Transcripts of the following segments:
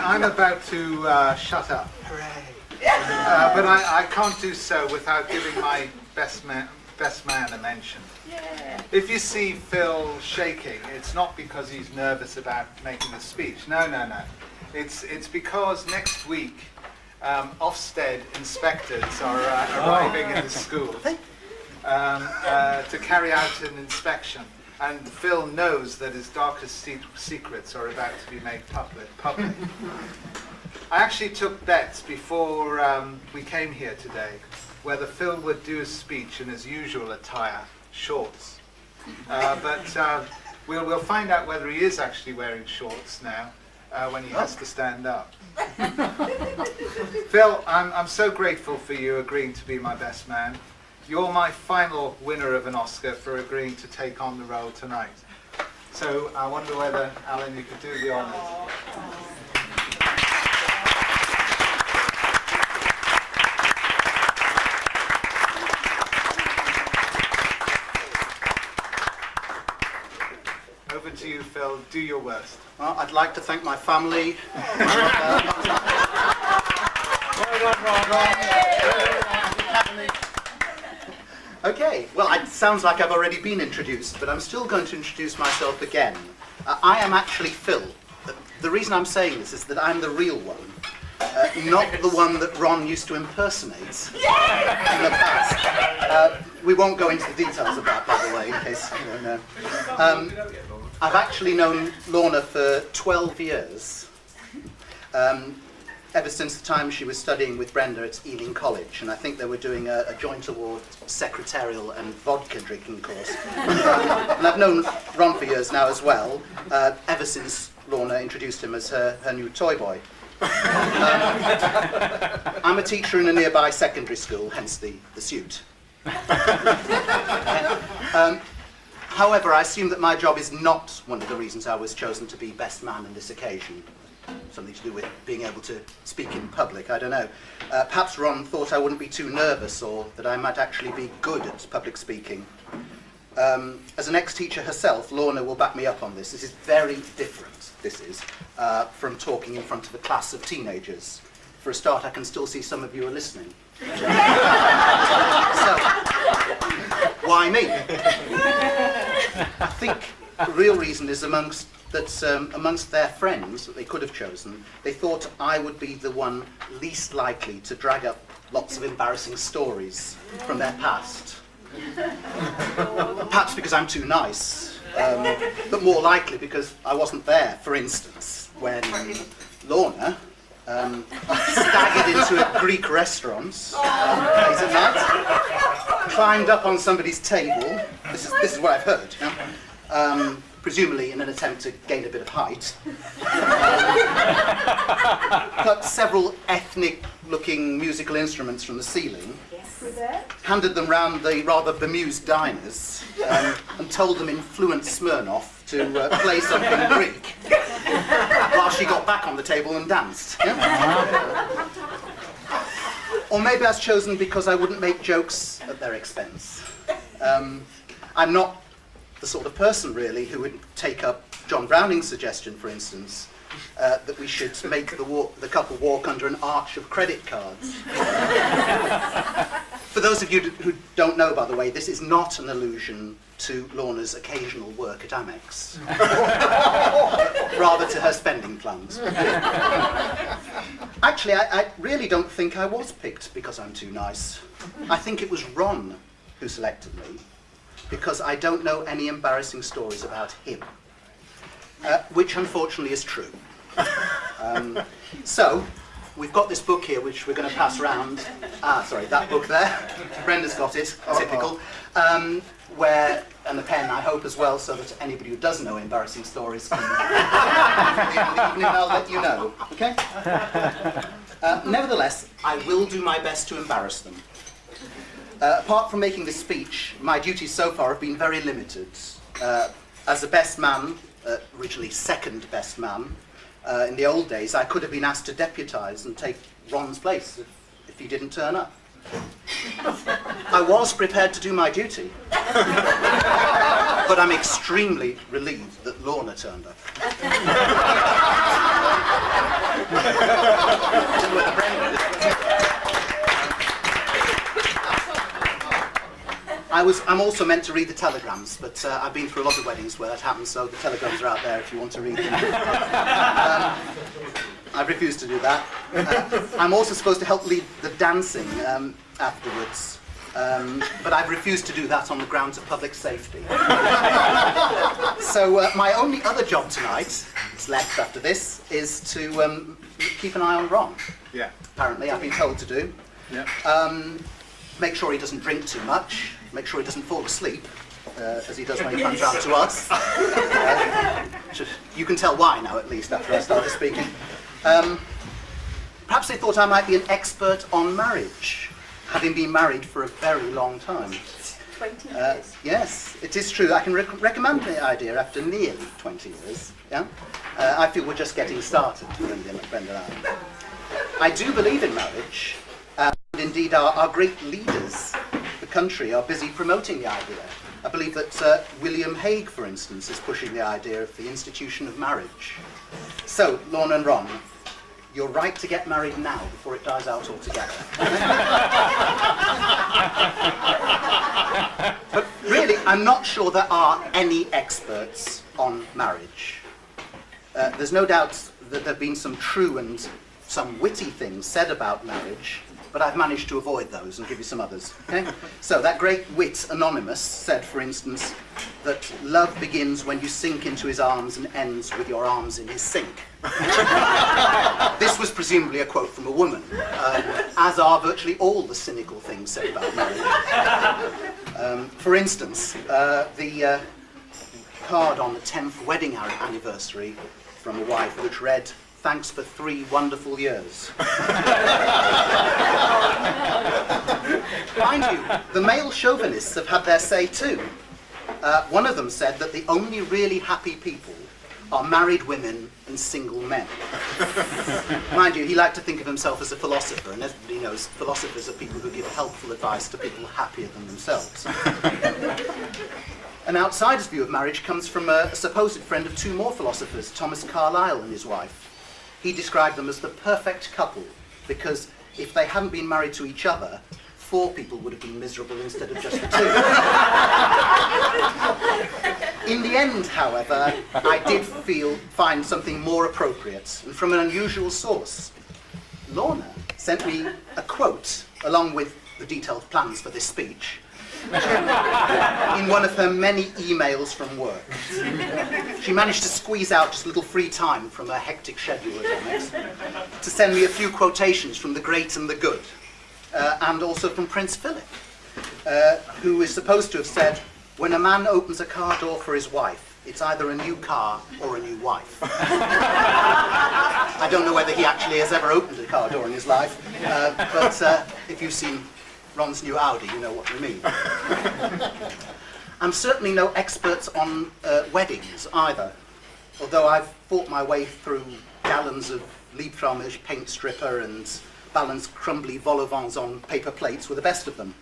I'm about to shut up. Hooray! But I can't do so without giving my best man a mention. Yeah. If you see Phil shaking, it's not because he's nervous about making a speech. No. It's because next week Ofsted inspectors are arriving in the school to carry out an inspection. And Phil knows that his darkest secrets are about to be made public. I actually took bets before we came here today whether Phil would do his speech in his usual attire, shorts. But we'll find out whether he is actually wearing shorts now when he has to stand up. Phil, I'm so grateful for you agreeing to be my best man. You're my final winner of an Oscar for agreeing to take on the role tonight. So I wonder whether, Alan, you could do the honours. Over to you, Phil. Do your worst. Well, I'd like to thank my family. Okay, well, it sounds like I've already been introduced, but I'm still going to introduce myself again. I am actually Phil. The reason I'm saying this is that I'm the real one, not the one that Ron used to impersonate in the past. We won't go into the details of that, by the way, in case you don't know. I've actually known Lorna for 12 years. Ever since the time she was studying with Brenda at Ealing College, and I think they were doing a joint award secretarial and vodka drinking course. And I've known Ron for years now as well, ever since Lorna introduced him as her new toy boy. I'm a teacher in a nearby secondary school, hence the suit. However, I assume that my job is not one of the reasons I was chosen to be best man on this occasion. Something to do with being able to speak in public, I don't know. Perhaps Ron thought I wouldn't be too nervous or that I might actually be good at public speaking. As an ex-teacher herself, Lorna will back me up on this. This is very different, from talking in front of a class of teenagers. For a start, I can still see some of you are listening. So, why me? I think the real reason is amongst their friends that they could have chosen, they thought I would be the one least likely to drag up lots of embarrassing stories from their past. Perhaps because I'm too nice, but more likely because I wasn't there, for instance, when Lorna staggered into a Greek restaurant late at night, climbed up on somebody's table. This is what I've heard. Presumably in an attempt to gain a bit of height. Cut several ethnic-looking musical instruments from the ceiling, handed them round the rather bemused diners, and told them in fluent Smirnoff to play something Greek, while she got back on the table and danced. Yeah? Or maybe I was chosen because I wouldn't make jokes at their expense. I'm not the sort of person, really, who would take up John Browning's suggestion, for instance, that we should make the couple walk under an arch of credit cards. For those of you who don't know, by the way, this is not an allusion to Lorna's occasional work at Amex, rather to her spending plans. Actually, I really don't think I was picked because I'm too nice. I think it was Ron who selected me, because I don't know any embarrassing stories about him, which unfortunately is true. So, we've got this book here which we're going to pass around. Sorry, that book there. Brenda's got it, typical. And the pen, I hope, as well, so that anybody who doesn't know embarrassing stories can... Even I'll let you know, okay? Nevertheless, I will do my best to embarrass them. Apart from making this speech, my duties so far have been very limited. As the best man, originally second best man, in the old days, I could have been asked to deputise and take Ron's place if he didn't turn up. I was prepared to do my duty, but I'm extremely relieved that Lorna turned up. I'm also meant to read the telegrams, but I've been through a lot of weddings where that happens, so the telegrams are out there if you want to read them. I've refused to do that. I'm also supposed to help lead the dancing afterwards, but I've refused to do that on the grounds of public safety. So my only other job tonight, that's left after this, is to keep an eye on Ron. Yeah. Apparently, I've been told to do. Yeah. Make sure he doesn't drink too much. Make sure he doesn't fall asleep, as he does when he comes round to us. You can tell why now, at least, after I started speaking. Perhaps they thought I might be an expert on marriage, having been married for a very long time. 20 years. Yes, it is true. I can recommend the idea after nearly 20 years. Yeah? I feel we're just getting started, Brenda and I. I do believe in marriage, and indeed our great leaders, the country, are busy promoting the idea. I believe that William Hague, for instance, is pushing the idea of the institution of marriage. So, Lorna and Ron, you're right to get married now before it dies out altogether. But really, I'm not sure there are any experts on marriage. There's no doubt that there have been some true and some witty things said about marriage, but I've managed to avoid those and give you some others. Okay? So that great wit Anonymous said, for instance, that love begins when you sink into his arms and ends with your arms in his sink. This was presumably a quote from a woman, as are virtually all the cynical things said about marriage. For instance, the card on the 10th wedding anniversary from a wife, which read, "Thanks for 3 wonderful years." Mind you, the male chauvinists have had their say too. One of them said that the only really happy people are married women and single men. Mind you, he liked to think of himself as a philosopher, and everybody knows philosophers are people who give helpful advice to people happier than themselves. An outsider's view of marriage comes from a supposed friend of 2 more philosophers, Thomas Carlyle and his wife. He described them as the perfect couple, because if they hadn't been married to each other, 4 people would have been miserable instead of just the 2. In the end, however, I did find something more appropriate, and from an unusual source. Lorna sent me a quote, along with the detailed plans for this speech, in one of her many emails from work. She managed to squeeze out just a little free time from her hectic schedule at Onyx to send me a few quotations from the great and the good, and also from Prince Philip, who is supposed to have said, "When a man opens a car door for his wife, it's either a new car or a new wife." I don't know whether he actually has ever opened a car door in his life, but if you've seen Ron's new Audi, you know what we mean. I'm certainly no expert on weddings either, although I've fought my way through gallons of Liebfraumisch paint stripper and balanced crumbly vol au vents on paper plates with the best of them.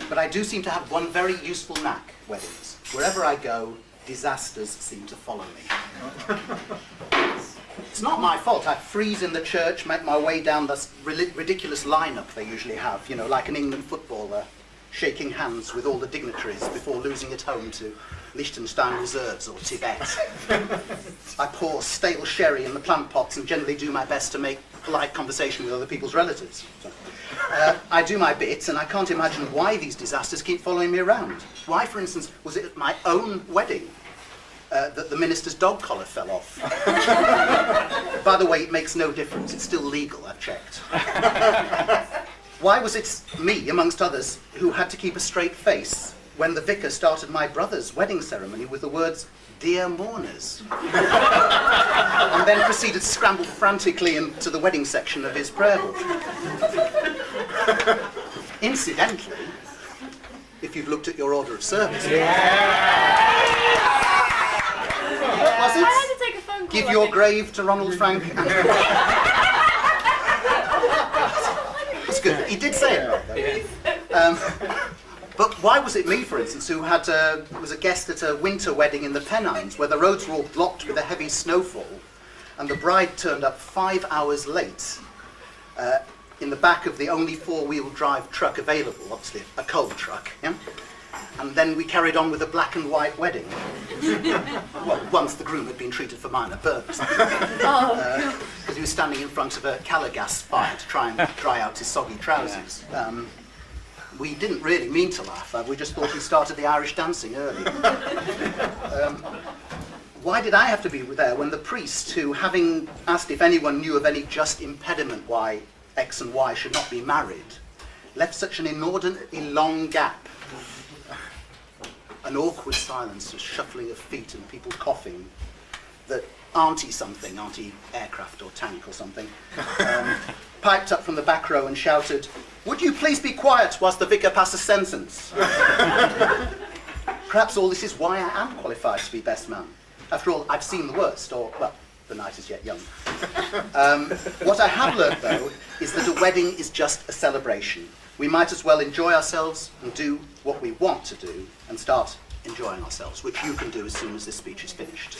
But I do seem to have one very useful knack, weddings. Wherever I go, disasters seem to follow me. It's not my fault. I freeze in the church, make my way down this ridiculous lineup they usually have, you know, like an England footballer, shaking hands with all the dignitaries before losing it home to Liechtenstein reserves or Tibet. I pour stale sherry in the plant pots and generally do my best to make polite conversation with other people's relatives. So, I do my bit, and I can't imagine why these disasters keep following me around. Why, for instance, was it at my own wedding that the minister's dog collar fell off? By the way, it makes no difference. It's still legal, I've checked. Why was it me, amongst others, who had to keep a straight face when the vicar started my brother's wedding ceremony with the words, "Dear mourners," and then proceeded to scramble frantically into the wedding section of his prayer book? Incidentally, if you've looked at your order of service, what was it? I had to take a phone call. Give your grave to Ronald Frank and... That's good. He did say it right, though. But why was it me, for instance, who was a guest at a winter wedding in the Pennines, where the roads were all blocked with a heavy snowfall, and the bride turned up 5 hours late in the back of the only four-wheel drive truck available, obviously a coal truck. Yeah? And then we carried on with a black and white wedding. Well, once the groom had been treated for minor burns. Because he was standing in front of a Calagas fire to try and dry out his soggy trousers. We didn't really mean to laugh. We just thought he started the Irish dancing early. Why did I have to be there when the priest, who, having asked if anyone knew of any just impediment why X and Y should not be married, left such an inordinately long gap? An awkward silence, a shuffling of feet and people coughing, that Auntie something, Auntie Aircraft or Tank or something, piped up from the back row and shouted, "Would you please be quiet whilst the vicar passes sentence?" Perhaps all this is why I am qualified to be best man. After all, I've seen the worst, or, well, the night is yet young. What I have learned, though, is that a wedding is just a celebration. We might as well enjoy ourselves and do what we want to do and start enjoying ourselves, which you can do as soon as this speech is finished.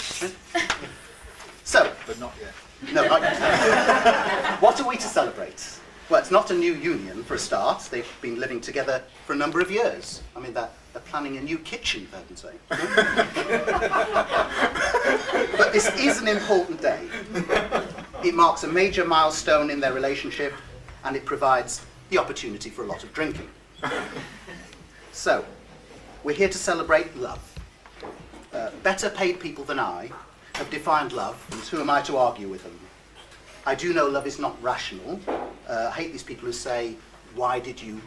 So, But not yet. no, not yet. What are we to celebrate? Well, it's not a new union for a start. They've been living together for a number of years. I mean, they're planning a new kitchen, for heaven's sake. But this is an important day. It marks a major milestone in their relationship, and it provides the opportunity for a lot of drinking. So, we're here to celebrate love. Better paid people than I have defined love, and who am I to argue with them? I do know love is not rational. I hate these people who say, "Why did you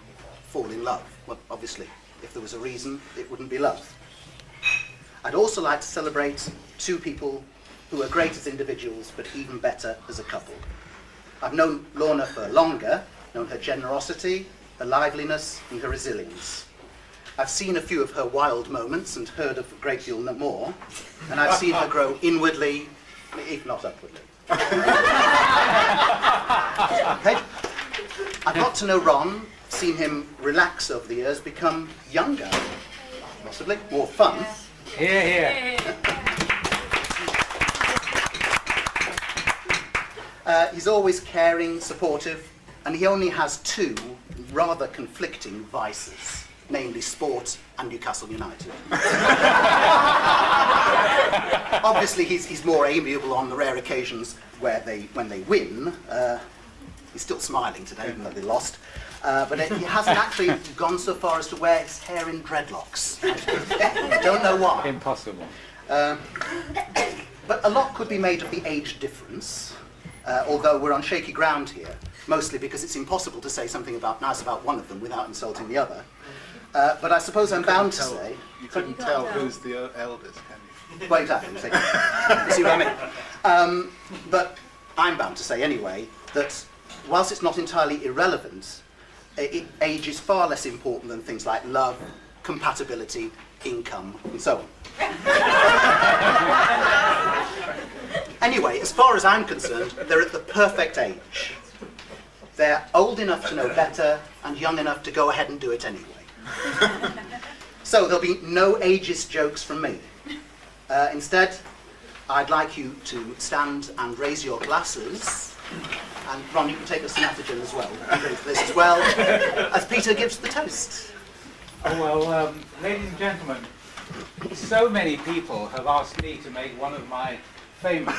fall in love?" Well, obviously, if there was a reason, it wouldn't be love. I'd also like to celebrate two people who are great as individuals, but even better as a couple. I've known Lorna for longer, known her generosity, her liveliness, and her resilience. I've seen a few of her wild moments and heard of a great deal more, and I've seen her grow inwardly, if not upwardly. Okay. I've got to know Ron, seen him relax over the years, become younger, possibly more fun. Here, here. He's always caring, supportive, and he only has two rather conflicting vices, namely sport and Newcastle United. Obviously, he's more amiable on the rare occasions when they win. He's still smiling today, even though they lost. But he hasn't actually gone so far as to wear his hair in dreadlocks. I don't know why. Impossible. But a lot could be made of the age difference, although we're on shaky ground here, mostly because it's impossible to say something nice about one of them without insulting the other. But I suppose I'm bound to say... You couldn't tell who's the eldest, can you? Well, exactly. You see what I mean? But I'm bound to say anyway that whilst it's not entirely irrelevant, age is far less important than things like love, compatibility, income, and so on. Anyway, as far as I'm concerned, they're at the perfect age. They're old enough to know better and young enough to go ahead and do it anyway. So there'll be no ageist jokes from me. Instead, I'd like you to stand and raise your glasses. And Ron, you can take a Sonatigen as well. You can drink this as well, as Peter gives the toast. Oh, well, ladies and gentlemen, so many people have asked me to make one of my famous